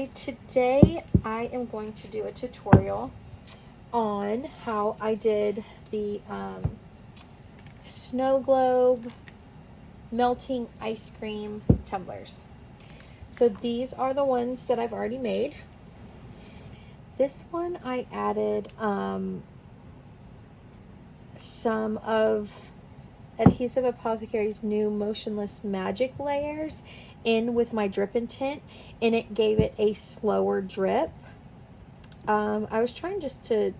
Today I am going to do a tutorial on how I did the snow globe melting ice cream tumblers. So these are the ones that I've already made. This one I added some of Adhesive Apothecary's new motionless magic layers in with my drip and tint, and it gave it a slower drip. I was trying just to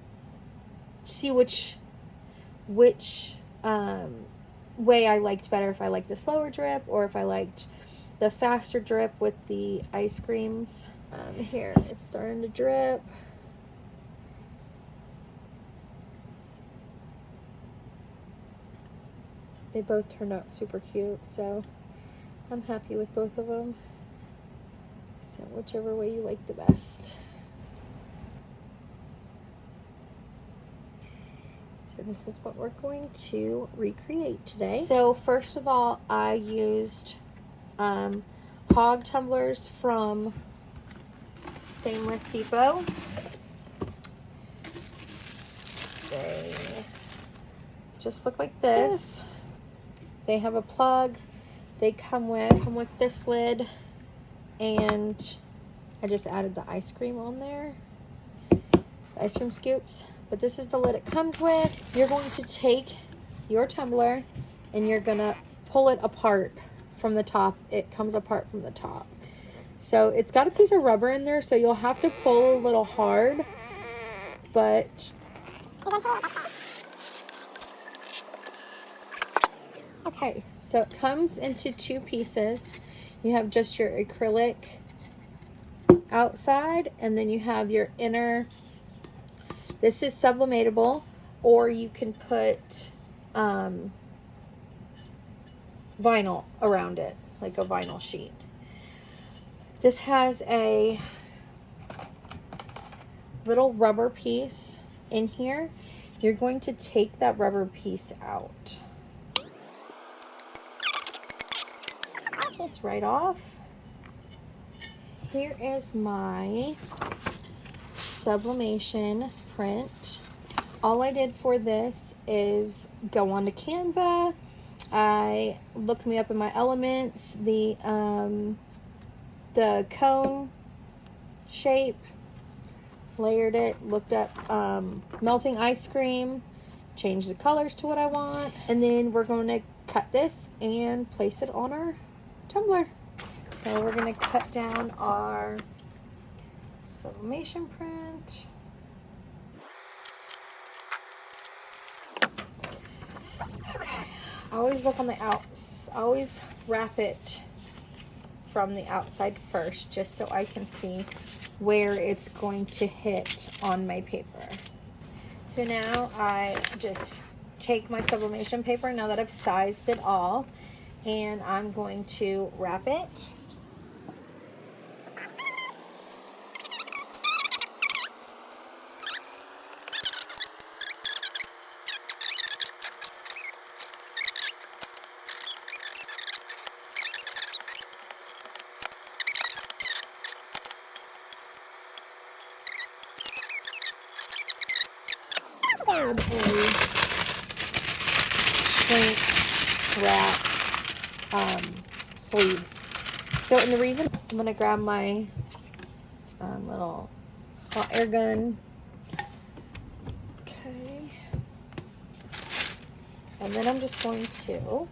see which way I liked better, if I liked the slower drip or if I liked the faster drip with the ice creams. Here, it's starting to drip. They both turned out super cute, so I'm happy with both of them. So whichever way you like the best. So this is what we're going to recreate today. So first of all, I used Hogg tumblers from Stainless Depot. They just look like this. They have a plug. They come with this lid, and I just added the ice cream on there, the ice cream scoops. But this is the lid it comes with. You're going to take your tumbler and you're gonna pull it apart from the top. It comes apart from the top. So it's got a piece of rubber in there, so you'll have to pull a little hard, but okay, so it comes into two pieces. You have just your acrylic outside, and then you have your inner. This is sublimatable, or you can put vinyl around it, like a vinyl sheet. This has a little rubber piece in here. You're going to take that rubber piece out. This right off. Here is my sublimation print. All I did for this is go onto Canva. I looked me up in my elements, the cone shape, layered it, looked up melting ice cream, changed the colors to what I want, and then we're going to cut this and place it on our tumbler. So we're going to cut down our sublimation print. Okay, always look on the outs. Always wrap it from the outside first, just so I can see where it's going to hit on my paper. So now I just take my sublimation paper, now that I've sized it all, and I'm going to wrap it. Grab a shrink wrap sleeves. So, and the reason I'm going to grab my little hot air gun. Okay. And then I'm just going to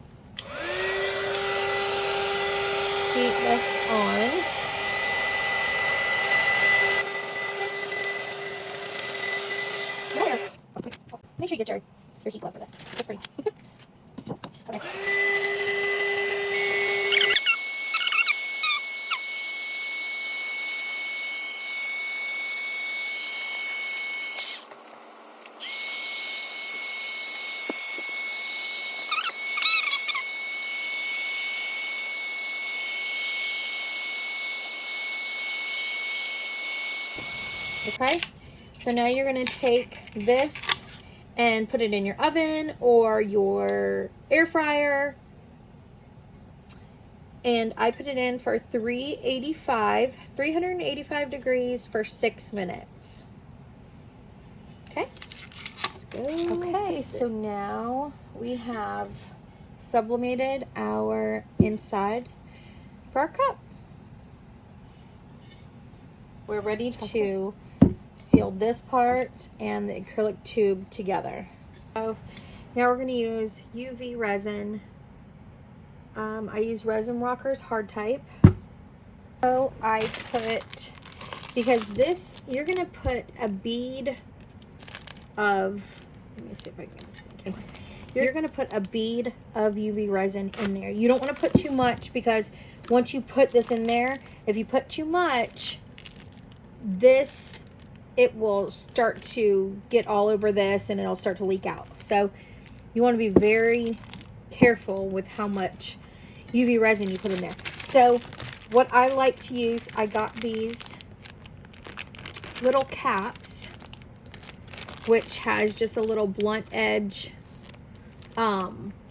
heat this on. Make sure you get your heat glove for this. It's pretty. Okay. Okay, so now you're going to take this and put it in your oven or your air fryer And I put it in for 385 degrees for 6 minutes. Okay. Let's go. Okay, so now we have sublimated our inside for our cup. We're ready to seal this part and the acrylic tube together. So now we're going to use UV resin. I use Resin Rockers hard type. So I put, because this, you're going to put a bead of, let me see if I can, in case, you're going to put a bead of UV resin in there. You don't want to put too much, because once you put this in there, if you put too much, this, it will start to get all over this and it'll start to leak out. So you want to be very careful with how much UV resin you put in there. So what I like to use, I got these little caps, which has just a little blunt edge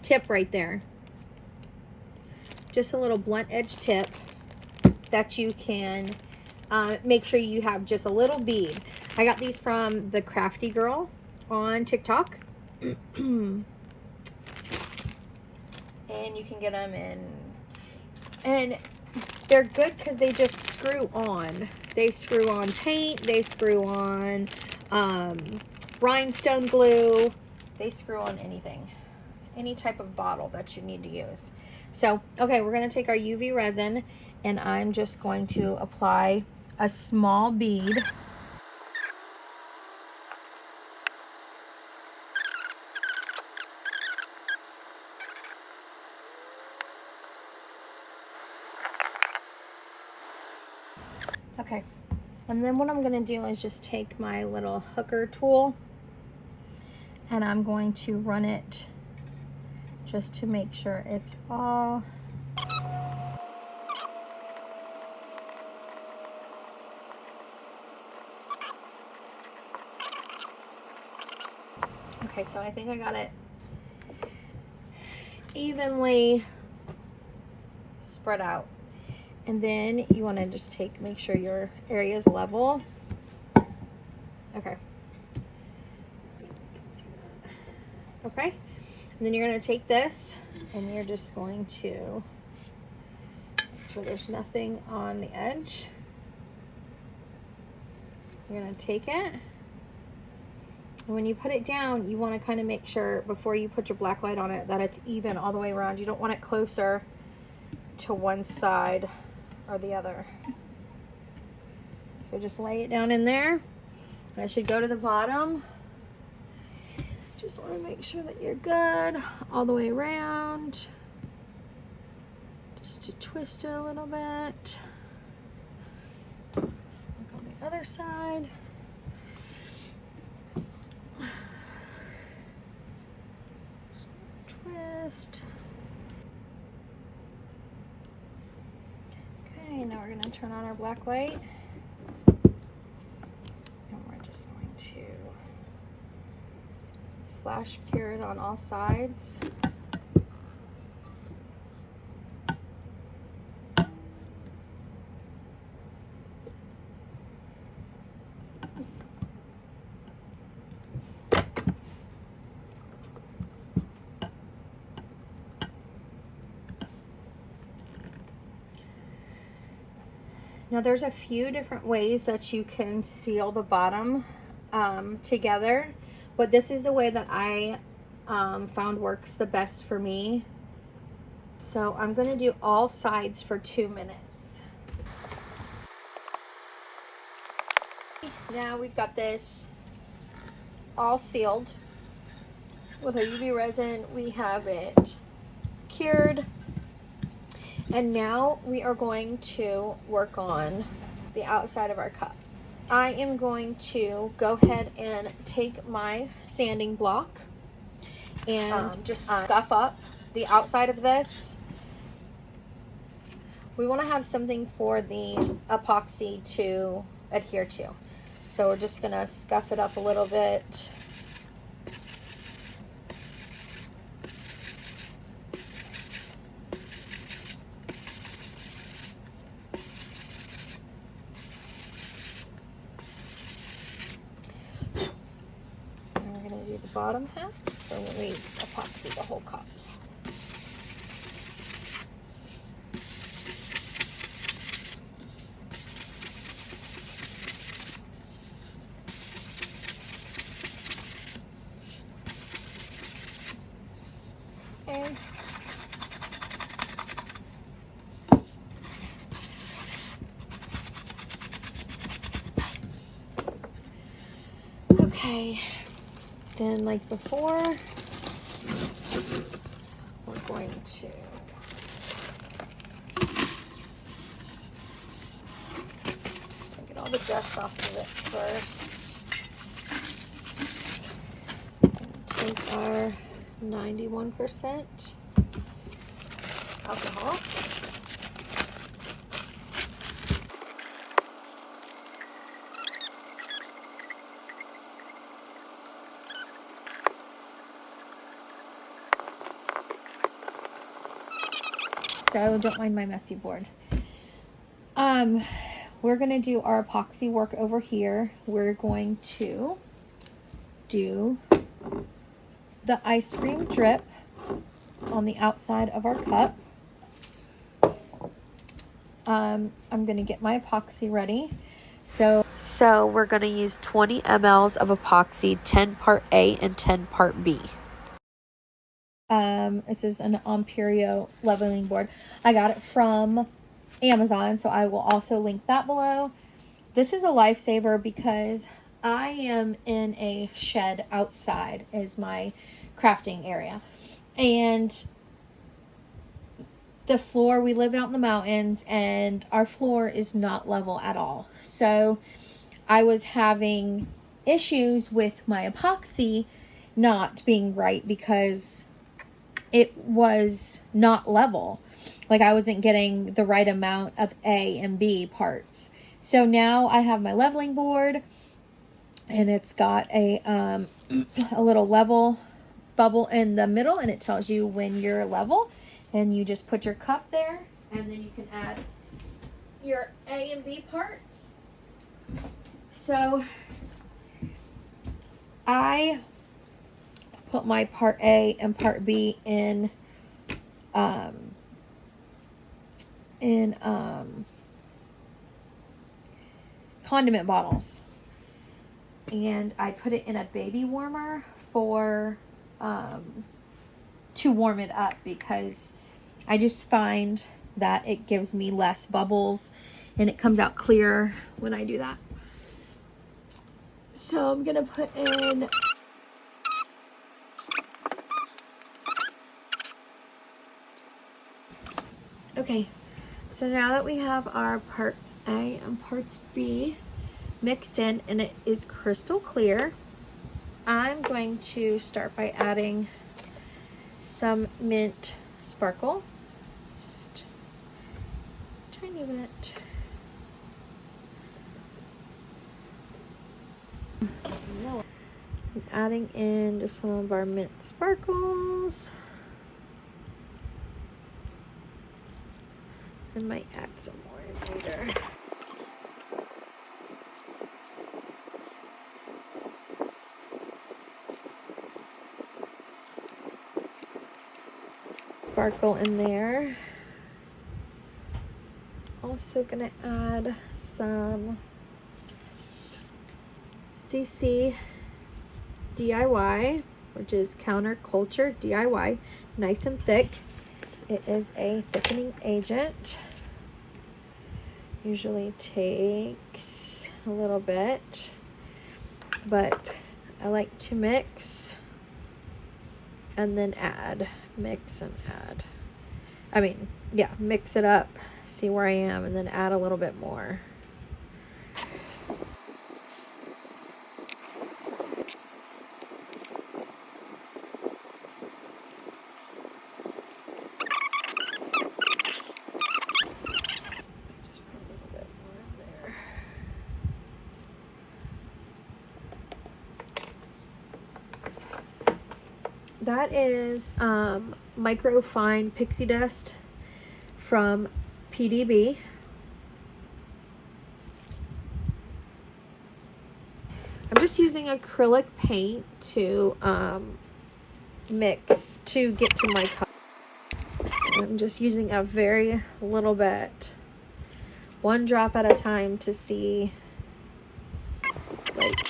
tip right there. Just a little blunt edge tip that you can make sure you have just a little bead. I got these from the Crafty Girl on TikTok. And you can get them in, and they're good because they just screw on. They screw on paint, they screw on rhinestone glue, they screw on anything, any type of bottle that you need to use. So, okay, we're going to take our UV resin, and I'm just going to apply a small bead. Okay, and then what I'm going to do is just take my little hooker tool, and I'm going to run it just to make sure it's all okay. So I think I got it evenly spread out. And then you want to just make sure your area is level. Okay. So you can see that. Okay. And then you're going to take this, and you're just going to make sure there's nothing on the edge. You're going to take it. And when you put it down, you want to kind of make sure before you put your black light on it that it's even all the way around. You don't want it closer to one side or the other. So just lay it down in there. I should go to the bottom. Just want to make sure that you're good all the way around. Just to twist it a little bit. Look on the other side. Twist. Okay, now we're going to turn on our black light, and we're just going to flash cure it on all sides. Now there's a few different ways that you can seal the bottom together, but this is the way that I found works the best for me. So I'm going to do all sides for 2 minutes. Now we've got this all sealed with our UV resin. We have it cured. And now we are going to work on the outside of our cup. I am going to go ahead and take my sanding block and just scuff up the outside of this. We want to have something for the epoxy to adhere to. So we're just going to scuff it up a little bit. the bottom half, or will we epoxy the whole cup? Okay. Okay, then like before, we're going to get all the dust off of it first. Take our 91% alcohol. So don't mind my messy board. We're going to do our epoxy work over here. We're going to do the ice cream drip on the outside of our cup. I'm going to get my epoxy ready. So we're going to use 20 mLs of epoxy, 10 part A and 10 part B. This is an Imperio leveling board. I got it from Amazon, so I will also link that below. This is a lifesaver because I am in a shed outside as my crafting area, and the floor, we live out in the mountains and our floor is not level at all. So I was having issues with my epoxy not being right because it was not level. Like I wasn't getting the right amount of A and B parts. So now I have my leveling board, and it's got a little level bubble in the middle, and it tells you when you're level, and you just put your cup there, and then you can add your A and B parts. So I put my part A and part B in condiment bottles, and I put it in a baby warmer for to warm it up, because I just find that it gives me less bubbles and it comes out clear when I do that. So I'm gonna put in okay, so now that we have our parts A and parts B mixed in and it is crystal clear, I'm going to start by adding some mint sparkle. Just a tiny bit. I'm adding in just some of our mint sparkles. I might add some more in later. Sparkle in there. Also gonna add some CC DIY, which is Counterculture DIY, nice and thick. It is a thickening agent. Usually takes a little bit, but I like to mix and then add, mix and add. I mean, yeah, mix it up, see where I am, and then add a little bit more. That is microfine pixie dust from PDB. I'm just using acrylic paint to mix to get to my color. I'm just using a very little bit, one drop at a time, to see like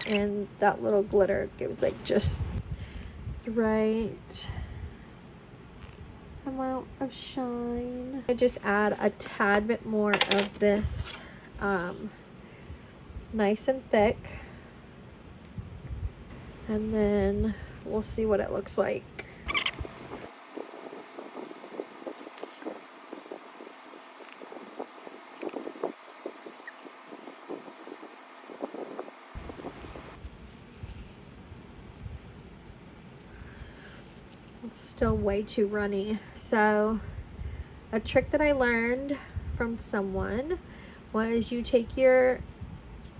and that little glitter gives like just the right amount of shine. I just add a tad bit more of this nice and thick, and then we'll see what it looks like. It's still way too runny. So a trick that I learned from someone was you take your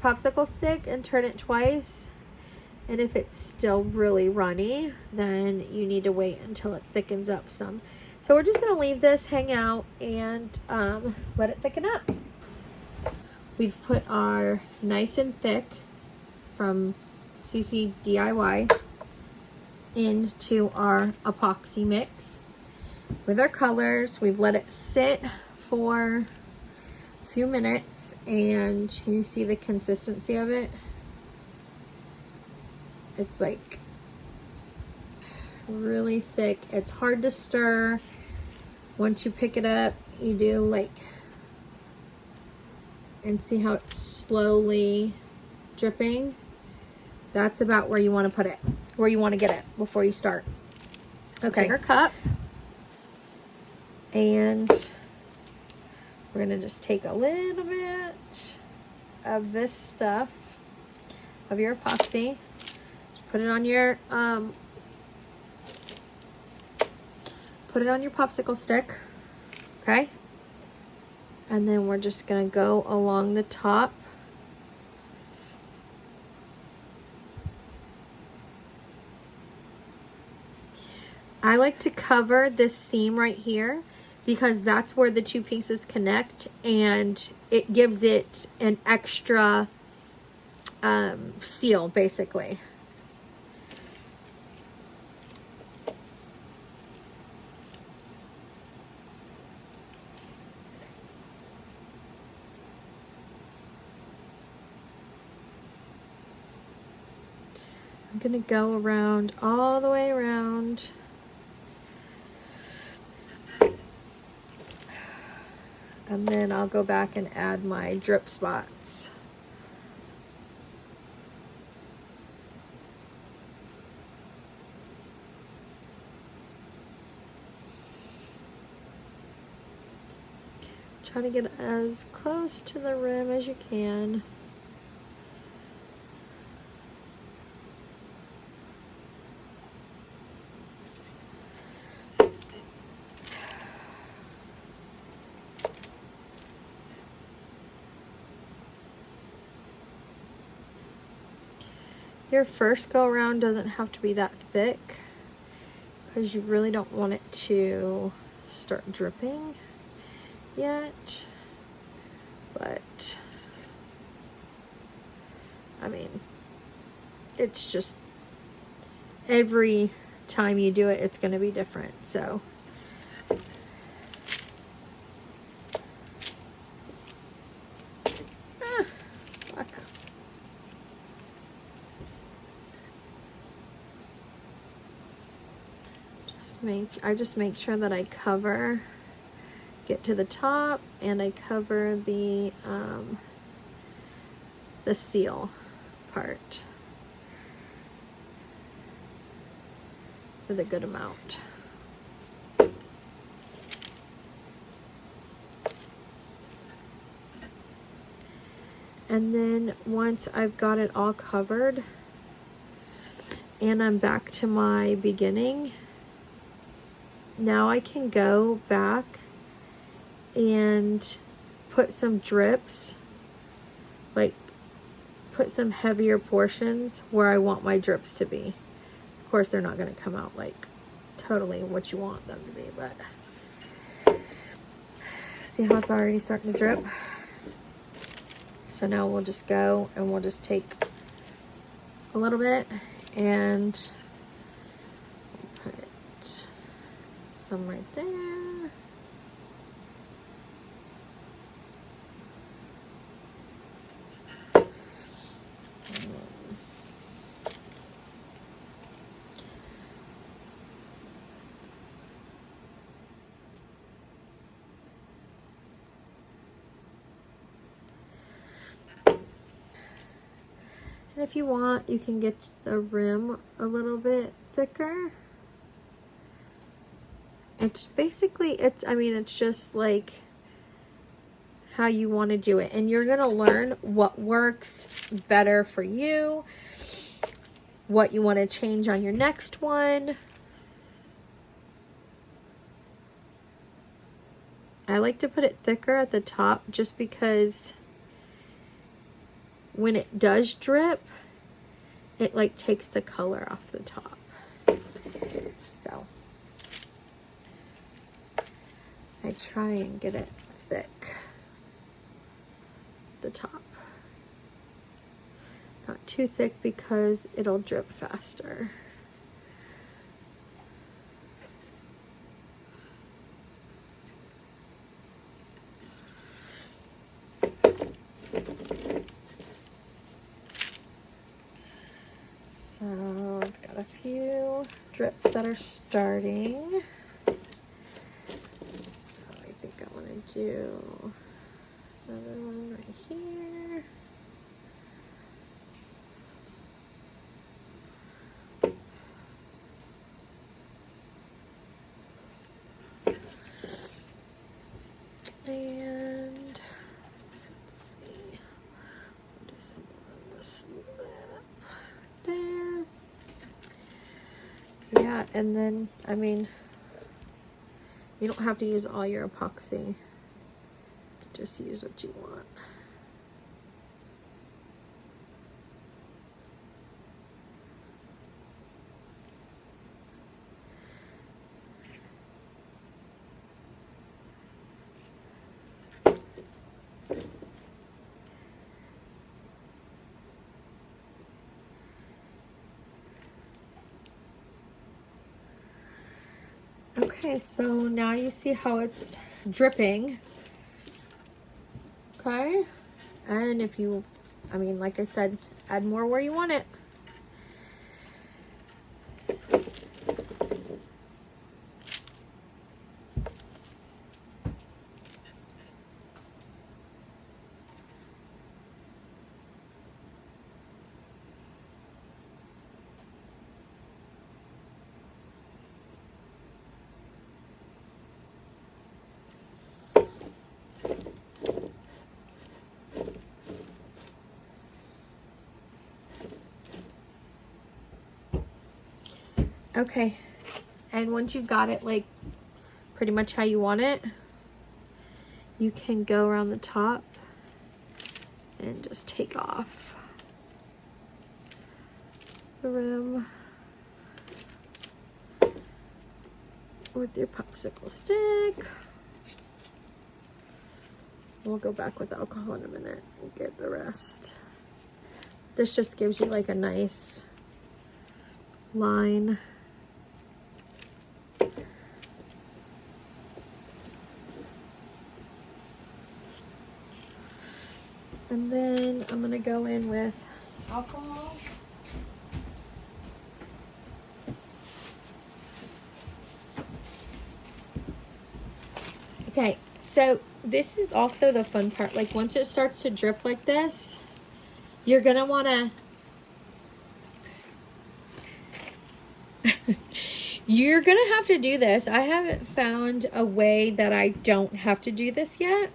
popsicle stick and turn it twice, and if it's still really runny, then you need to wait until it thickens up some. So we're just going to leave this hang out and let it thicken up. We've put our nice and thick from CC DIY into our epoxy mix with our colors. We've let it sit for a few minutes, and you see the consistency of it. It's like really thick. It's hard to stir. Once you pick it up, you do like, and see how it's slowly dripping. That's about where you want to put it, where you want to get it before you start. Okay, take our cup, and we're gonna just take a little bit of this stuff, of your epoxy. Just put it on your popsicle stick, okay? And then we're just gonna go along the top. I like to cover this seam right here because that's where the two pieces connect, and it gives it an extra seal, basically. I'm gonna go around, all the way around. And then I'll go back and add my drip spots. Try to get as close to the rim as you can. Your first go around doesn't have to be that thick because you really don't want it to start dripping yet, but I mean, it's just every time you do it, it's going to be different. So fuck. I just make sure that I cover, get to the top, and I cover the seal part with a good amount. And then once I've got it all covered and I'm back to my beginning, now I can go back and put some drips, like put some heavier portions where I want my drips to be. Of course, they're not going to come out like totally what you want them to be, but see how it's already starting to drip? So now we'll just go and we'll just take a little bit and put some right there. And if you want, you can get the rim a little bit thicker. It's basically, I mean, it's just like how you want to do it. And you're going to learn what works better for you, what you want to change on your next one. I like to put it thicker at the top just because when it does drip, it like takes the color off the top. So I try and get it thick at the top. Not too thick because it'll drip faster. So I've got a few drips that are starting. So I think I want to do another one right here. And let's see, I'll do some on this lip there. Yeah, and then, I mean, you don't have to use all your epoxy. You can just use what you want. Okay, so now you see how it's dripping. Okay, and if you, I mean, like I said, add more where you want it. Okay, and once you've got it like pretty much how you want it, you can go around the top and just take off the rim with your popsicle stick. We'll go back with alcohol in a minute and get the rest. This just gives you like a nice line. And then I'm gonna go in with alcohol. Okay, so this is also the fun part. Like once it starts to drip like this, you're gonna wanna you're gonna have to do this. I haven't found a way that I don't have to do this yet.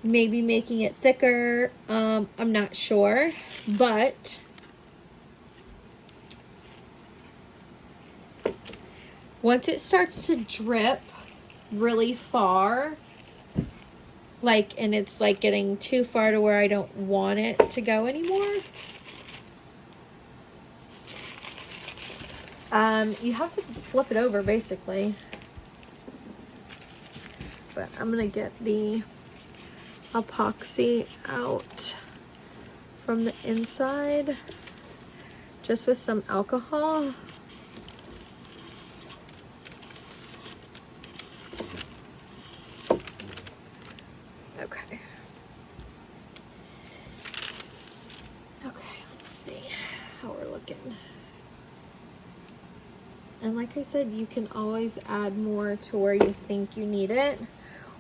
maybe making it thicker. I'm not sure, but once it starts to drip really far, like, and it's like getting too far to where I don't want it to go anymore, you have to flip it over basically. But I'm gonna get the epoxy out from the inside just with some alcohol. Okay. Okay, let's see how we're looking. And like I said, you can always add more to where you think you need it,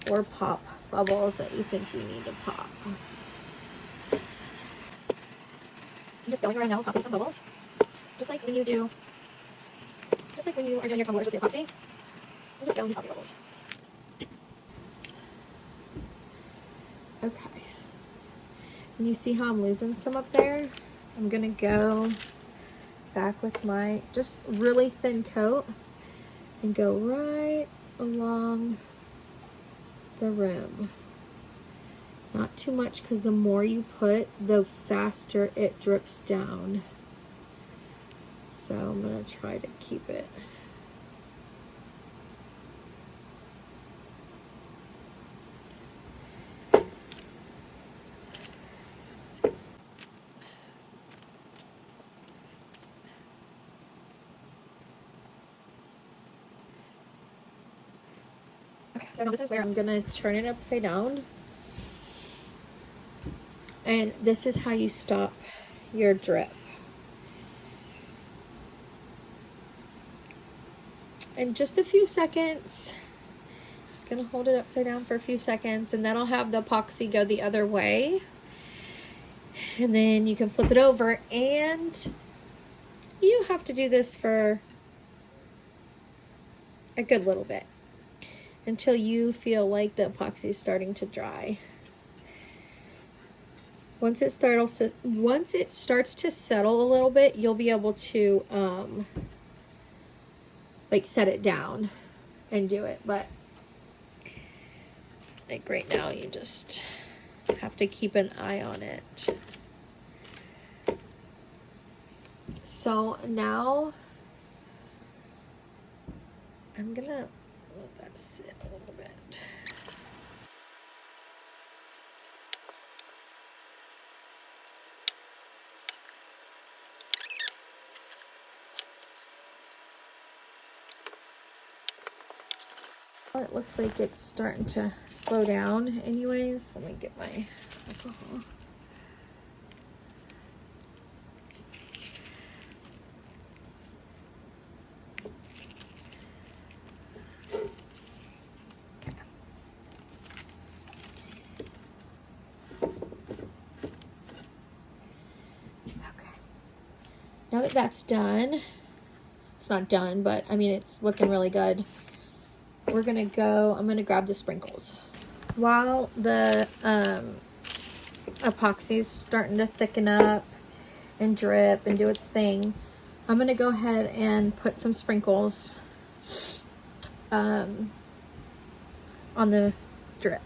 or pop bubbles that you think you need to pop. I'm just going right now, popping some bubbles. Just like when you are doing your tumblers with the epoxy. I'm just going to pop your bubbles. Okay. And you see how I'm losing some up there? I'm gonna go back with my just really thin coat and go right along the rim. Not too much, because the more you put, the faster it drips down. So I'm gonna try to keep it. Okay, so now this is where I'm gonna turn it upside down. And this is how you stop your drip. In just a few seconds, just gonna hold it upside down for a few seconds, and then I'll have the epoxy go the other way. And then you can flip it over, and you have to do this for a good little bit until you feel like the epoxy is starting to dry. Once it starts to settle a little bit, you'll be able to like set it down and do it. But like right now, you just have to keep an eye on it. So now I'm gonna let that sit a little bit. It looks like it's starting to slow down anyways. Let me get my alcohol. Now that that's done, it's not done, but I mean, it's looking really good. We're gonna go, I'm gonna grab the sprinkles. While the epoxy is starting to thicken up and drip and do its thing, I'm gonna go ahead and put some sprinkles on the drip.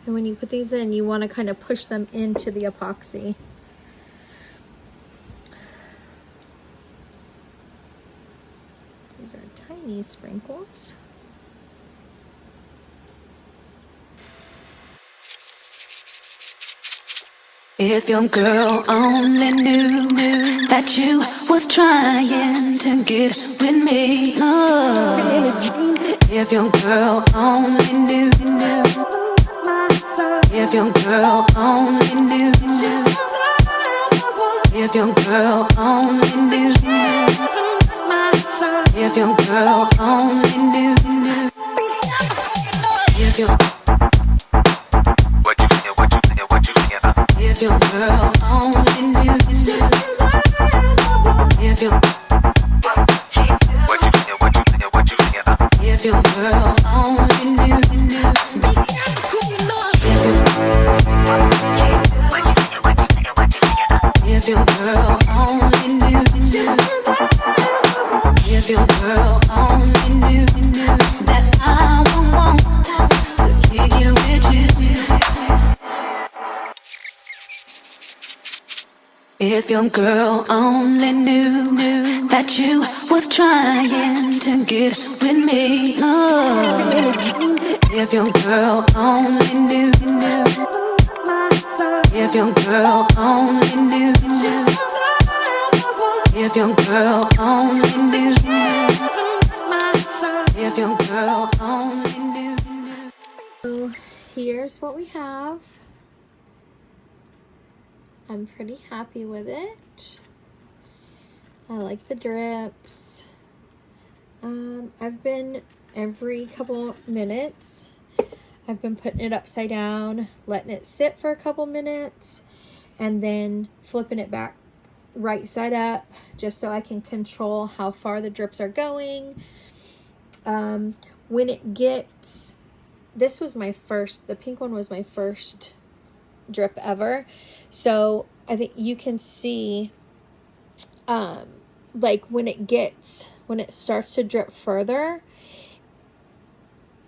And when you put these in, you want to kind of push them into the epoxy. These are tiny sprinkles. If your girl only knew that you was trying to get with me. Oh. If your girl only knew. If your girl only knew. If your girl only knew. If your girl only knew. If your If your girl only knew. If your If your girl only knew. If your girl only knew. If your girl only knew that I would want to kick it with you. If your girl only knew that you was trying to get with me. Oh. If your girl only knew. If your girl only knew. If your girl only knew. If your girl only knew. So here's what we have. I'm pretty happy with it. I like the drips. I've been every couple minutes, I've been putting it upside down, letting it sit for a couple minutes, and then flipping it back right side up just so I can control how far the drips are going. When it gets, this was my first, the pink one was my first drip ever, so I think you can see like when it starts to drip further,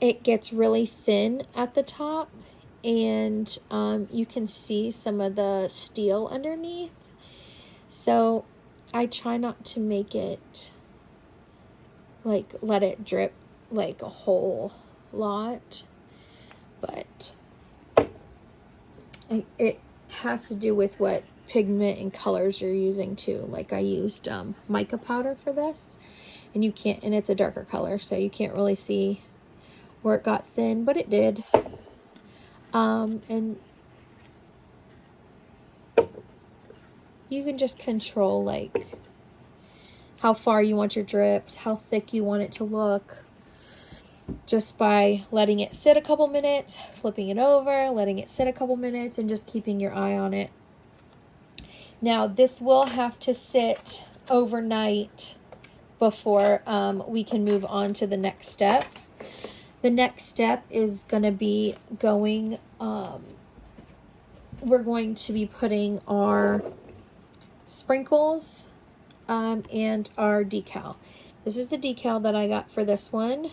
it gets really thin at the top, and you can see some of the steel underneath. So I try not to make it like let it drip like a whole lot, but it has to do with what pigment and colors you're using too. Like I used mica powder for this, and it's a darker color, so you can't really see where it got thin, but it did. And you can just control like how far you want your drips, how thick you want it to look, just by letting it sit a couple minutes, flipping it over, letting it sit a couple minutes, and just keeping your eye on it. Now this will have to sit overnight before we can move on to the next step. The next step is going to be going, we're going to be putting our sprinkles and our decal. This is the decal that I got for this one.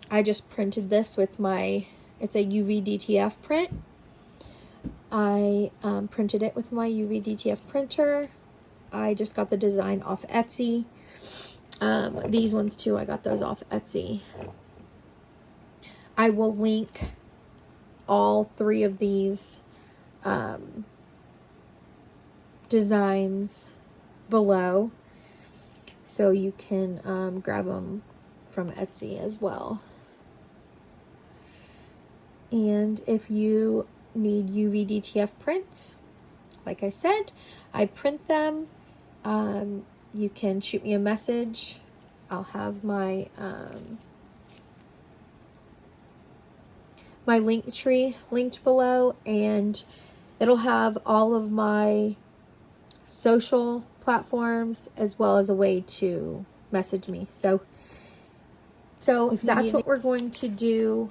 I just printed this with it's a UV DTF print. I printed it with my UV DTF printer. I just got the design off Etsy. These ones too, I got those off Etsy. I will link all three of these designs below, so you can grab them from Etsy as well. And if you need UV DTF prints, like I said, I print them. You can shoot me a message. I'll have my my link tree linked below, and it'll have all of my social platforms as well as a way to message me. So that's what we're going to do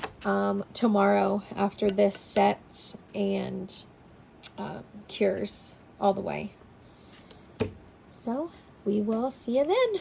tomorrow after this sets and cures all the way. So we will see you then.